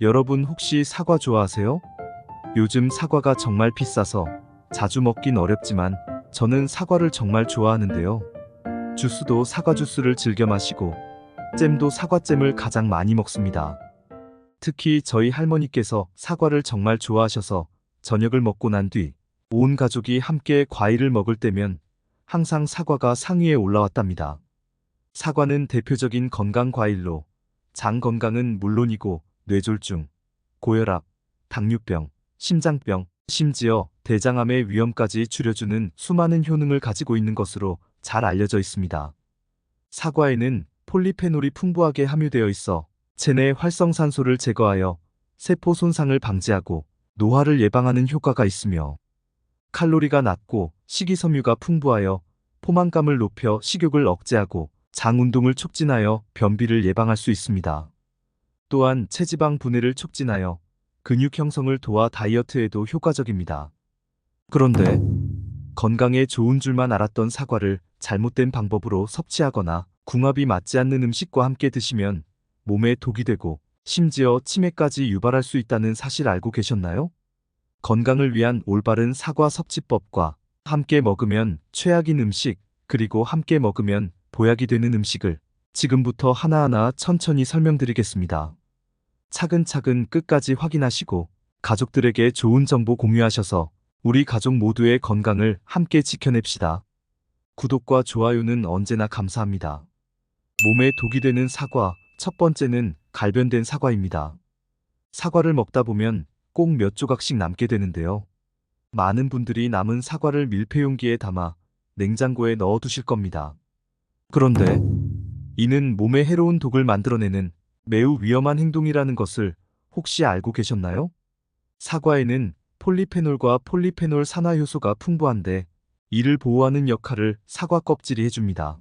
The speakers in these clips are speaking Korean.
여러분 혹시 사과 좋아하세요? 요즘 사과가 정말 비싸서 자주 먹긴 어렵지만 저는 사과를 정말 좋아하는데요. 주스도 사과 주스를 즐겨 마시고 잼도 사과잼을 가장 많이 먹습니다. 특히 저희 할머니께서 사과를 정말 좋아하셔서 저녁을 먹고 난 뒤 온 가족이 함께 과일을 먹을 때면 항상 사과가 상위에 올라왔답니다. 사과는 대표적인 건강 과일로 장 건강은 물론이고 뇌졸중, 고혈압, 당뇨병, 심장병, 심지어 대장암의 위험까지 줄여주는 수많은 효능을 가지고 있는 것으로 잘 알려져 있습니다. 사과에는 폴리페놀이 풍부하게 함유되어 있어 체내 활성산소를 제거하여 세포 손상을 방지하고 노화를 예방하는 효과가 있으며 칼로리가 낮고 식이섬유가 풍부하여 포만감을 높여 식욕을 억제하고 장 운동을 촉진하여 변비를 예방할 수 있습니다. 또한 체지방 분해를 촉진하여 근육 형성을 도와 다이어트에도 효과적입니다. 그런데 건강에 좋은 줄만 알았던 사과를 잘못된 방법으로 섭취하거나 궁합이 맞지 않는 음식과 함께 드시면 몸에 독이 되고 심지어 치매까지 유발할 수 있다는 사실 알고 계셨나요? 건강을 위한 올바른 사과 섭취법과 함께 먹으면 최악인 음식, 그리고 함께 먹으면 보약이 되는 음식을 지금부터 하나하나 천천히 설명드리겠습니다. 차근차근 끝까지 확인하시고 가족들에게 좋은 정보 공유하셔서 우리 가족 모두의 건강을 함께 지켜냅시다. 구독과 좋아요는 언제나 감사합니다. 몸에 독이 되는 사과, 첫 번째는 갈변된 사과입니다. 사과를 먹다 보면 꼭 몇 조각씩 남게 되는데요. 많은 분들이 남은 사과를 밀폐용기에 담아 냉장고에 넣어 두실 겁니다. 그런데 이는 몸에 해로운 독을 만들어내는 매우 위험한 행동이라는 것을 혹시 알고 계셨나요? 사과에는 폴리페놀과 폴리페놀 산화효소가 풍부한데 이를 보호하는 역할을 사과 껍질이 해줍니다.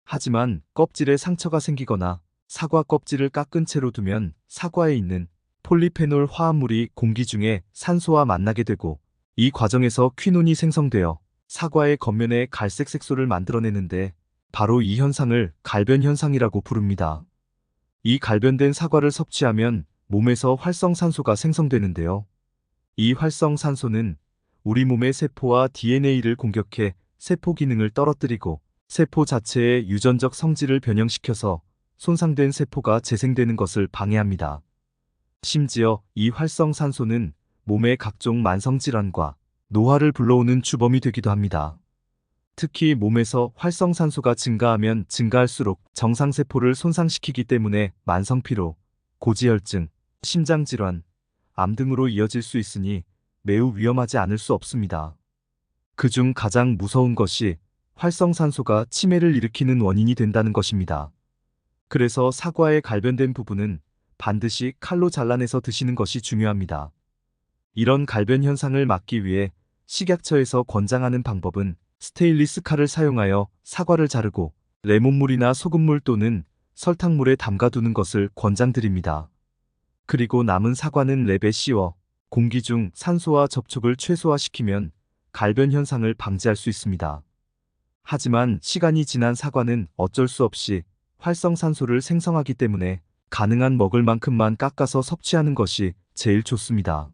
하지만 껍질에 상처가 생기거나 사과 껍질을 깎은 채로 두면 사과에 있는 폴리페놀 화합물이 공기 중에 산소와 만나게 되고 이 과정에서 퀴논이 생성되어 사과의 겉면에 갈색 색소를 만들어내는데 바로 이 현상을 갈변 현상이라고 부릅니다. 이 갈변된 사과를 섭취하면 몸에서 활성산소가 생성되는데요. 이 활성산소는 우리 몸의 세포와 DNA를 공격해 세포 기능을 떨어뜨리고 세포 자체의 유전적 성질을 변형시켜서 손상된 세포가 재생되는 것을 방해합니다. 심지어 이 활성산소는 몸의 각종 만성질환과 노화를 불러오는 주범이 되기도 합니다. 특히 몸에서 활성산소가 증가하면 증가할수록 정상세포를 손상시키기 때문에 만성피로, 고지혈증, 심장질환, 암 등으로 이어질 수 있으니 매우 위험하지 않을 수 없습니다. 그중 가장 무서운 것이 활성산소가 치매를 일으키는 원인이 된다는 것입니다. 그래서 사과의 갈변된 부분은 반드시 칼로 잘라내서 드시는 것이 중요합니다. 이런 갈변 현상을 막기 위해 식약처에서 권장하는 방법은 스테인리스 칼을 사용하여 사과를 자르고 레몬물이나 소금물 또는 설탕물에 담가두는 것을 권장드립니다. 그리고 남은 사과는 랩에 씌워 공기 중 산소와 접촉을 최소화시키면 갈변 현상을 방지할 수 있습니다. 하지만 시간이 지난 사과는 어쩔 수 없이 활성산소를 생성하기 때문에 가능한 먹을 만큼만 깎아서 섭취하는 것이 제일 좋습니다.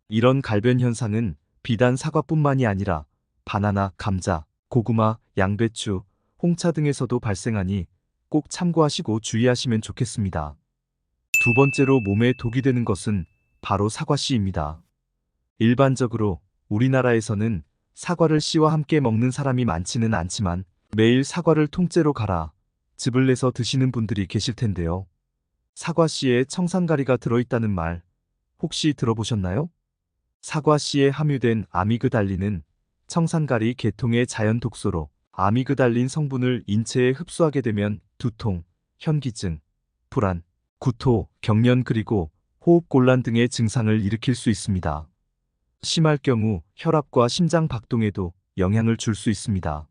이런 갈변 현상은 비단 사과뿐만이 아니라 바나나, 감자, 고구마, 양배추, 홍차 등에서도 발생하니 꼭 참고하시고 주의하시면 좋겠습니다. 두 번째로 몸에 독이 되는 것은 바로 사과씨입니다. 일반적으로 우리나라에서는 사과를 씨와 함께 먹는 사람이 많지는 않지만 매일 사과를 통째로 갈아 즙을 내서 드시는 분들이 계실 텐데요. 사과씨에 청산가리가 들어있다는 말 혹시 들어보셨나요? 사과씨에 함유된 아미그달린은 청산가리 계통의 자연 독소로 아미그달린 성분을 인체에 흡수하게 되면 두통, 현기증, 불안, 구토, 경련 그리고 호흡곤란 등의 증상을 일으킬 수 있습니다. 심할 경우 혈압과 심장 박동에도 영향을 줄 수 있습니다.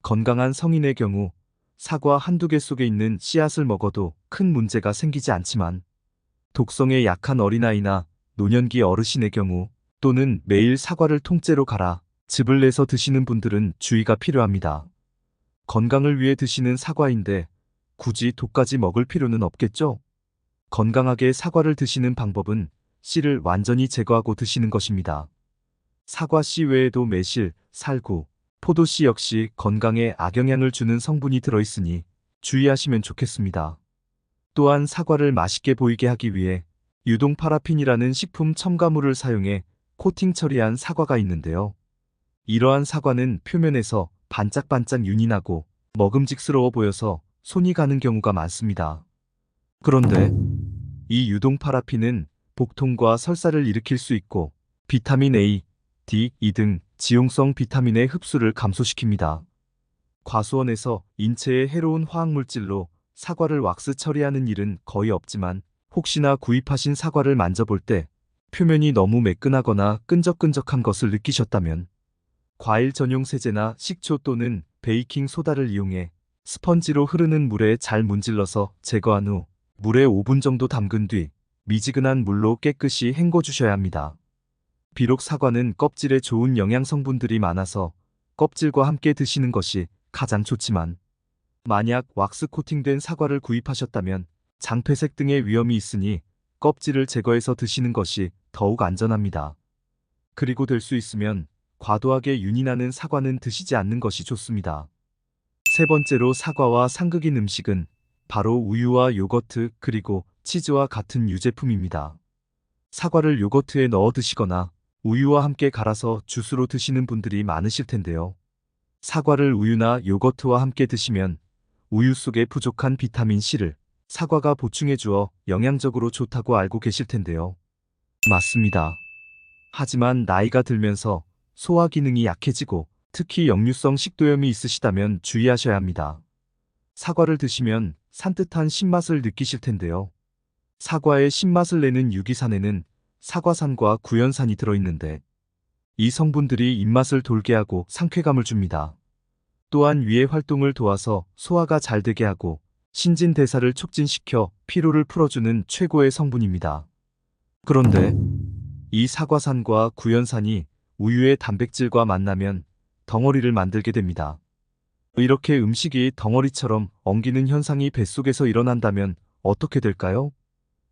건강한 성인의 경우 사과 한두 개 속에 있는 씨앗을 먹어도 큰 문제가 생기지 않지만 독성에 약한 어린아이나 노년기 어르신의 경우 또는 매일 사과를 통째로 갈아 즙을 내서 드시는 분들은 주의가 필요합니다. 건강을 위해 드시는 사과인데 굳이 독까지 먹을 필요는 없겠죠? 건강하게 사과를 드시는 방법은 씨를 완전히 제거하고 드시는 것입니다. 사과 씨 외에도 매실, 살구, 포도 씨 역시 건강에 악영향을 주는 성분이 들어있으니 주의하시면 좋겠습니다. 또한 사과를 맛있게 보이게 하기 위해 유동 파라핀이라는 식품 첨가물을 사용해 코팅 처리한 사과가 있는데요. 이러한 사과는 표면에서 반짝반짝 윤이 나고 먹음직스러워 보여서 손이 가는 경우가 많습니다. 그런데 이 유동 파라핀은 복통과 설사를 일으킬 수 있고 비타민 A, D, E 등 지용성 비타민의 흡수를 감소시킵니다. 과수원에서 인체에 해로운 화학물질로 사과를 왁스 처리하는 일은 거의 없지만 혹시나 구입하신 사과를 만져볼 때 표면이 너무 매끈하거나 끈적끈적한 것을 느끼셨다면 과일 전용 세제나 식초 또는 베이킹 소다를 이용해 스펀지로 흐르는 물에 잘 문질러서 제거한 후 물에 5분 정도 담근 뒤 미지근한 물로 깨끗이 헹궈 주셔야 합니다. 비록 사과는 껍질에 좋은 영양 성분들이 많아서 껍질과 함께 드시는 것이 가장 좋지만 만약 왁스 코팅된 사과를 구입하셨다면 장폐색 등의 위험이 있으니 껍질을 제거해서 드시는 것이 더욱 안전합니다. 그리고 될 수 있으면 과도하게 윤이 나는 사과는 드시지 않는 것이 좋습니다. 세 번째로 사과와 상극인 음식은 바로 우유와 요거트 그리고 치즈와 같은 유제품입니다. 사과를 요거트에 넣어 드시거나 우유와 함께 갈아서 주스로 드시는 분들이 많으실 텐데요. 사과를 우유나 요거트와 함께 드시면 우유 속에 부족한 비타민 C를 사과가 보충해 주어 영양적으로 좋다고 알고 계실 텐데요. 맞습니다. 하지만 나이가 들면서 소화 기능이 약해지고 특히 역류성 식도염이 있으시다면 주의하셔야 합니다. 사과를 드시면 산뜻한 신맛을 느끼실 텐데요. 사과의 신맛을 내는 유기산에는 사과산과 구연산이 들어있는데 이 성분들이 입맛을 돌게 하고 상쾌감을 줍니다. 또한 위의 활동을 도와서 소화가 잘 되게 하고 신진대사를 촉진시켜 피로를 풀어주는 최고의 성분입니다. 그런데 이 사과산과 구연산이 우유의 단백질과 만나면 덩어리를 만들게 됩니다. 이렇게 음식이 덩어리처럼 엉기는 현상이 뱃속에서 일어난다면 어떻게 될까요?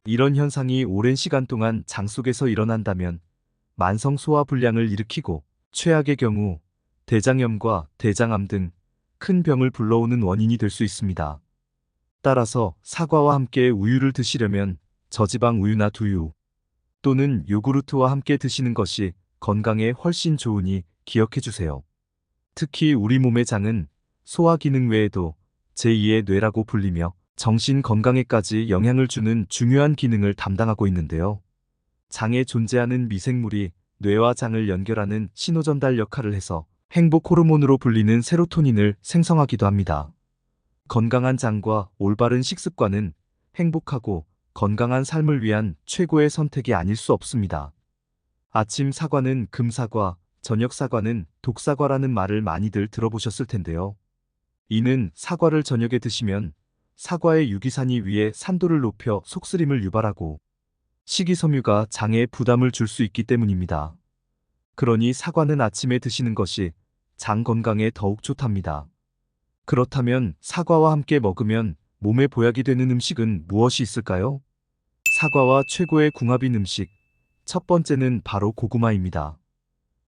이런 현상이 오랜 시간 동안 장 속에서 일어난다면 만성 소화 불량을 일으키고 최악의 경우 대장염과 대장암 등 큰 병을 불러오는 원인이 될 수 있습니다. 따라서 사과와 함께 우유를 드시려면 저지방 우유나 두유 또는 요구르트와 함께 드시는 것이 건강에 훨씬 좋으니 기억해 주세요. 특히 우리 몸의 장은 소화 기능 외에도 제2의 뇌라고 불리며 정신 건강에까지 영향을 주는 중요한 기능을 담당하고 있는데요. 장에 존재하는 미생물이 뇌와 장을 연결하는 신호전달 역할을 해서 행복 호르몬으로 불리는 세로토닌을 생성하기도 합니다. 건강한 장과 올바른 식습관은 행복하고 건강한 삶을 위한 최고의 선택이 아닐 수 없습니다. 아침 사과는 금사과, 저녁 사과는 독사과라는 말을 많이들 들어보셨을 텐데요. 이는 사과를 저녁에 드시면 사과의 유기산이 위에 산도를 높여 속쓰림을 유발하고 식이섬유가 장에 부담을 줄 수 있기 때문입니다. 그러니 사과는 아침에 드시는 것이 장 건강에 더욱 좋답니다. 그렇다면 사과와 함께 먹으면 몸에 보약이 되는 음식은 무엇이 있을까요? 사과와 최고의 궁합인 음식. 첫 번째는 바로 고구마입니다.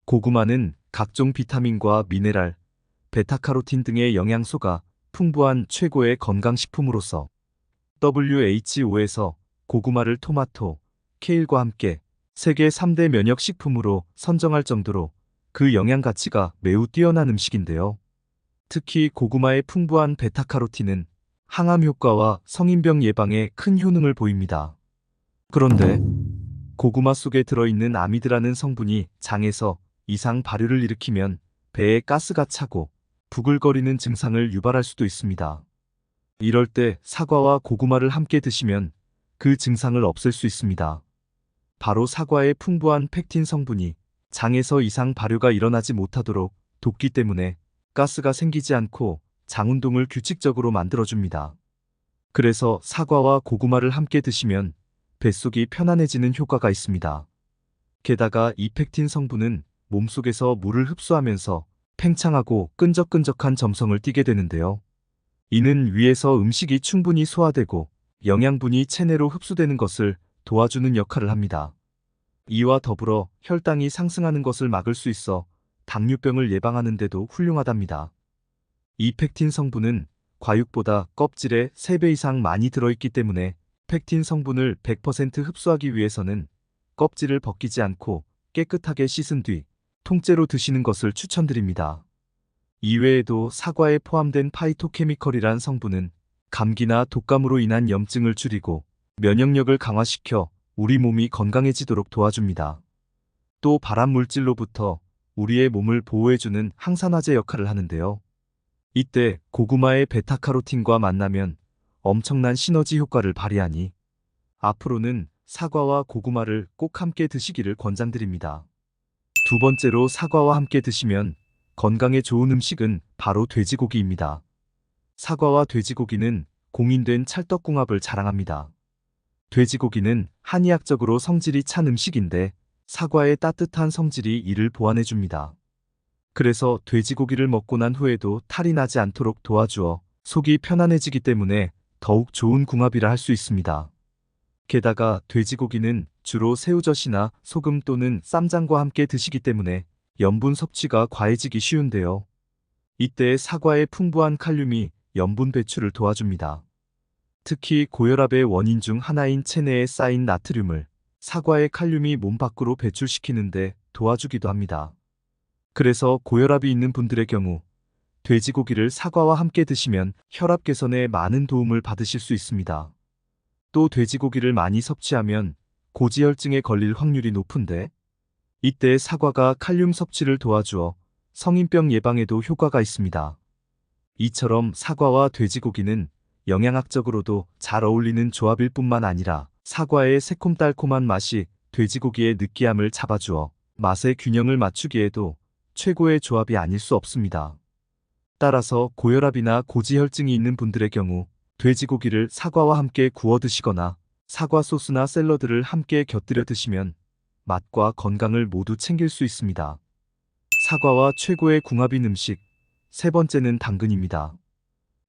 고구마는 각종 비타민과 미네랄, 베타카로틴 등의 영양소가 풍부한 최고의 건강식품으로서 WHO에서 고구마를 토마토, 케일과 함께 세계 3대 면역식품으로 선정할 정도로 그 영양 가치가 매우 뛰어난 음식인데요. 특히 고구마의 풍부한 베타카로틴은 항암 효과와 성인병 예방에 큰 효능을 보입니다. 그런데 고구마 속에 들어있는 아미드라는 성분이 장에서 이상 발효를 일으키면 배에 가스가 차고 부글거리는 증상을 유발할 수도 있습니다. 이럴 때 사과와 고구마를 함께 드시면 그 증상을 없앨 수 있습니다. 바로 사과의 풍부한 펙틴 성분이 장에서 이상 발효가 일어나지 못하도록 돕기 때문에 가스가 생기지 않고 장 운동을 규칙적으로 만들어줍니다. 그래서 사과와 고구마를 함께 드시면 뱃속이 편안해지는 효과가 있습니다. 게다가 이 펙틴 성분은 몸속에서 물을 흡수하면서 팽창하고 끈적끈적한 점성을 띠게 되는데요. 이는 위에서 음식이 충분히 소화되고 영양분이 체내로 흡수되는 것을 도와주는 역할을 합니다. 이와 더불어 혈당이 상승하는 것을 막을 수 있어 당뇨병을 예방하는 데도 훌륭하답니다. 이 펙틴 성분은 과육보다 껍질에 3배 이상 많이 들어있기 때문에 펙틴 성분을 100% 흡수하기 위해서는 껍질을 벗기지 않고 깨끗하게 씻은 뒤 통째로 드시는 것을 추천드립니다. 이외에도 사과에 포함된 파이토케미컬이란 성분은 감기나 독감으로 인한 염증을 줄이고 면역력을 강화시켜 우리 몸이 건강해지도록 도와줍니다. 또 발암 물질로부터 우리의 몸을 보호해주는 항산화제 역할을 하는데요. 이때 고구마의 베타카로틴과 만나면 엄청난 시너지 효과를 발휘하니 앞으로는 사과와 고구마를 꼭 함께 드시기를 권장드립니다. 두 번째로 사과와 함께 드시면 건강에 좋은 음식은 바로 돼지고기입니다. 사과와 돼지고기는 공인된 찰떡궁합을 자랑합니다. 돼지고기는 한의학적으로 성질이 찬 음식인데 사과의 따뜻한 성질이 이를 보완해줍니다. 그래서 돼지고기를 먹고 난 후에도 탈이 나지 않도록 도와주어 속이 편안해지기 때문에 더욱 좋은 궁합이라 할 수 있습니다. 게다가 돼지고기는 주로 새우젓이나 소금 또는 쌈장과 함께 드시기 때문에 염분 섭취가 과해지기 쉬운데요. 이때 사과의 풍부한 칼륨이 염분 배출을 도와줍니다. 특히 고혈압의 원인 중 하나인 체내에 쌓인 나트륨을 사과의 칼륨이 몸 밖으로 배출시키는데 도와주기도 합니다. 그래서 고혈압이 있는 분들의 경우 돼지고기를 사과와 함께 드시면 혈압 개선에 많은 도움을 받으실 수 있습니다. 또 돼지고기를 많이 섭취하면 고지혈증에 걸릴 확률이 높은데 이때 사과가 칼륨 섭취를 도와주어 성인병 예방에도 효과가 있습니다. 이처럼 사과와 돼지고기는 영양학적으로도 잘 어울리는 조합일 뿐만 아니라 사과의 새콤달콤한 맛이 돼지고기의 느끼함을 잡아주어 맛의 균형을 맞추기에도 최고의 조합이 아닐 수 없습니다. 따라서 고혈압이나 고지혈증이 있는 분들의 경우 돼지고기를 사과와 함께 구워 드시거나 사과 소스나 샐러드를 함께 곁들여 드시면 맛과 건강을 모두 챙길 수 있습니다. 사과와 최고의 궁합인 음식, 세 번째는 당근입니다.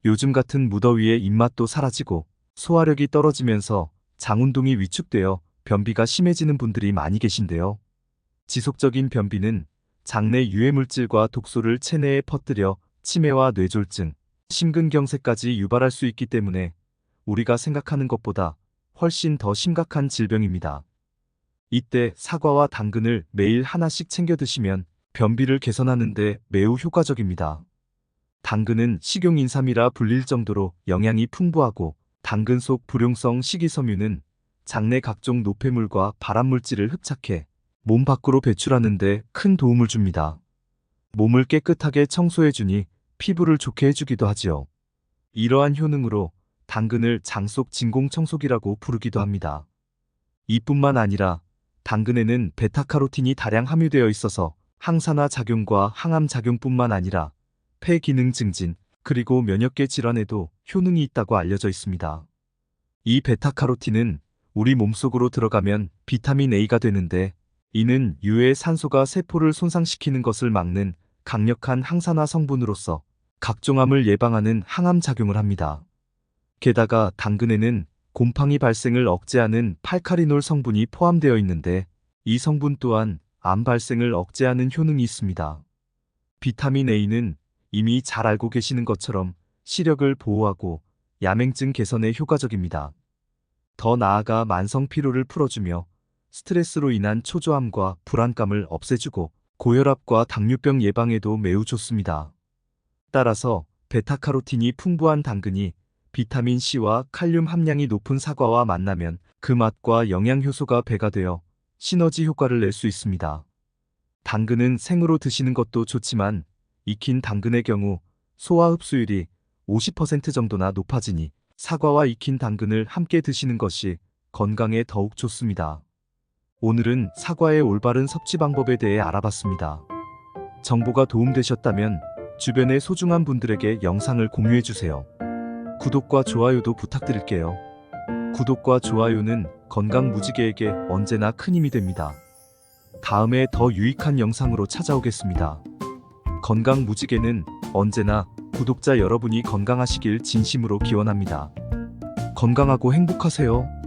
요즘 같은 무더위에 입맛도 사라지고 소화력이 떨어지면서 장운동이 위축되어 변비가 심해지는 분들이 많이 계신데요. 지속적인 변비는 장내 유해물질과 독소를 체내에 퍼뜨려 치매와 뇌졸중, 심근경색까지 유발할 수 있기 때문에 우리가 생각하는 것보다 훨씬 더 심각한 질병입니다. 이때 사과와 당근을 매일 하나씩 챙겨 드시면 변비를 개선하는 데 매우 효과적입니다. 당근은 식용인삼이라 불릴 정도로 영양이 풍부하고 당근 속 불용성 식이섬유는 장내 각종 노폐물과 발암물질을 흡착해 몸 밖으로 배출하는 데 큰 도움을 줍니다. 몸을 깨끗하게 청소해주니 피부를 좋게 해주기도 하지요. 이러한 효능으로 당근을 장 속 진공청소기라고 부르기도 합니다. 이뿐만 아니라 당근에는 베타카로틴이 다량 함유되어 있어서 항산화 작용과 항암 작용뿐만 아니라 폐 기능 증진, 그리고 면역계 질환에도 효능이 있다고 알려져 있습니다. 이 베타카로틴은 우리 몸속으로 들어가면 비타민 A가 되는데 이는 유해 산소가 세포를 손상시키는 것을 막는 강력한 항산화 성분으로서 각종암을 예방하는 항암 작용을 합니다. 게다가 당근에는 곰팡이 발생을 억제하는 팔카리놀 성분이 포함되어 있는데 이 성분 또한 암 발생을 억제하는 효능이 있습니다. 비타민 A는 이미 잘 알고 계시는 것처럼 시력을 보호하고 야맹증 개선에 효과적입니다. 더 나아가 만성 피로를 풀어주며 스트레스로 인한 초조함과 불안감을 없애주고 고혈압과 당뇨병 예방에도 매우 좋습니다. 따라서 베타카로틴이 풍부한 당근이 비타민C와 칼륨 함량이 높은 사과와 만나면 그 맛과 영양효소가 배가 되어 시너지 효과를 낼 수 있습니다. 당근은 생으로 드시는 것도 좋지만 익힌 당근의 경우 소화 흡수율이 50% 정도나 높아지니 사과와 익힌 당근을 함께 드시는 것이 건강에 더욱 좋습니다. 오늘은 사과의 올바른 섭취 방법에 대해 알아봤습니다. 정보가 도움되셨다면 주변의 소중한 분들에게 영상을 공유해주세요. 구독과 좋아요도 부탁드릴게요. 구독과 좋아요는 건강 무지개에게 언제나 큰 힘이 됩니다. 다음에 더 유익한 영상으로 찾아오겠습니다. 건강 무지개는 언제나 구독자 여러분이 건강하시길 진심으로 기원합니다. 건강하고 행복하세요.